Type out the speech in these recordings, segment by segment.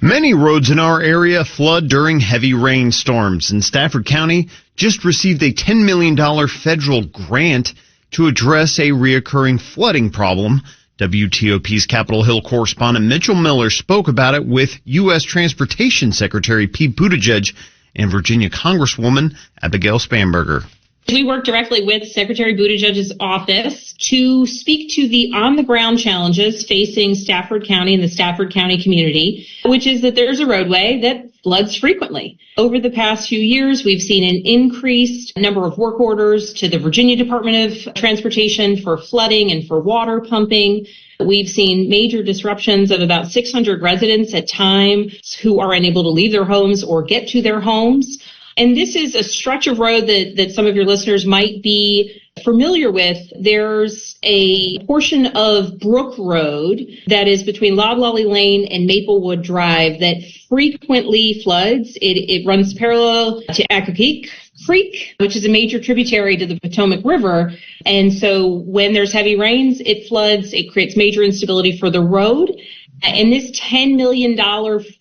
Many roads in our area flood during heavy rainstorms, and Stafford County just received a $10 million federal grant to address a reoccurring flooding problem. WTOP's Capitol Hill correspondent Mitchell Miller spoke about it with U.S. Transportation Secretary Pete Buttigieg and Virginia Congresswoman Abigail Spanberger. We work directly with Secretary Buttigieg's office to speak to the on-the-ground challenges facing Stafford County and the Stafford County community, which is that there's a roadway that floods frequently. Over the past few years, we've seen an increased number of work orders to the Virginia Department of Transportation for flooding and for water pumping. We've seen major disruptions of about 600 residents at times who are unable to leave their homes or get to their homes. And this is a stretch of road that some of your listeners might be familiar with. There's a portion of Brook Road that is between Loblolly Lane and Maplewood Drive that frequently floods. It runs parallel to Accokeek Creek, which is a major tributary to the Potomac River. And so when there's heavy rains, it floods. It creates major instability for the road. And this $10 million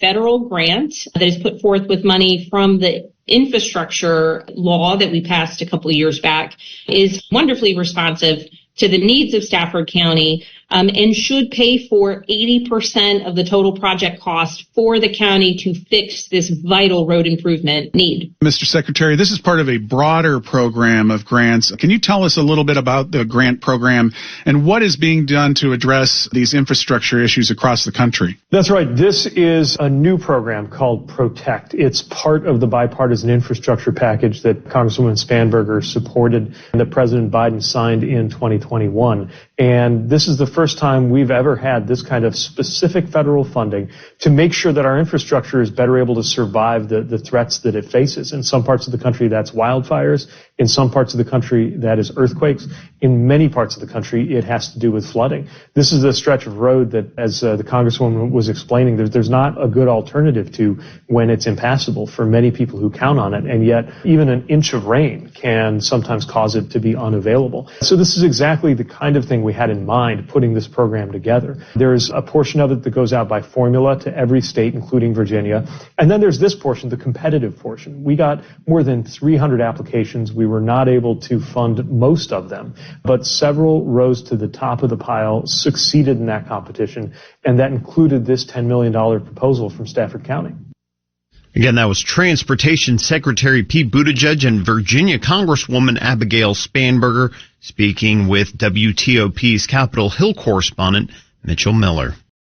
federal grant that is put forth with money from the infrastructure law that we passed a couple of years back is wonderfully responsive to the needs of Stafford County and should pay for 80% of the total project cost for the county to fix this vital road improvement need. Mr. Secretary, this is part of a broader program of grants. Can you tell us a little bit about the grant program and what is being done to address these infrastructure issues across the country? That's right. This is a new program called Protect. It's part of the bipartisan infrastructure package that Congresswoman Spanberger supported and that President Biden signed in 2021. And this is the first time we've ever had this kind of specific federal funding to make sure that our infrastructure is better able to survive the threats that it faces. In some parts of the country, that's wildfires. In some parts of the country, that is earthquakes. In many parts of the country, it has to do with flooding. This is a stretch of road that, as the Congresswoman was explaining, there's not a good alternative to when it's impassable for many people who count on it. And yet, even an inch of rain can sometimes cause it to be unavailable. So this is exactly the kind of thing we had in mind putting this program together. There's a portion of it that goes out by formula to every state, including Virginia. And then there's this portion, the competitive portion. We got more than 300 applications. We were not able to fund most of them, but several rose to the top of the pile, succeeded in that competition, and that included this $10 million proposal from Stafford County. Again, that was Transportation Secretary Pete Buttigieg and Virginia Congresswoman Abigail Spanberger speaking with WTOP's Capitol Hill correspondent Mitchell Miller.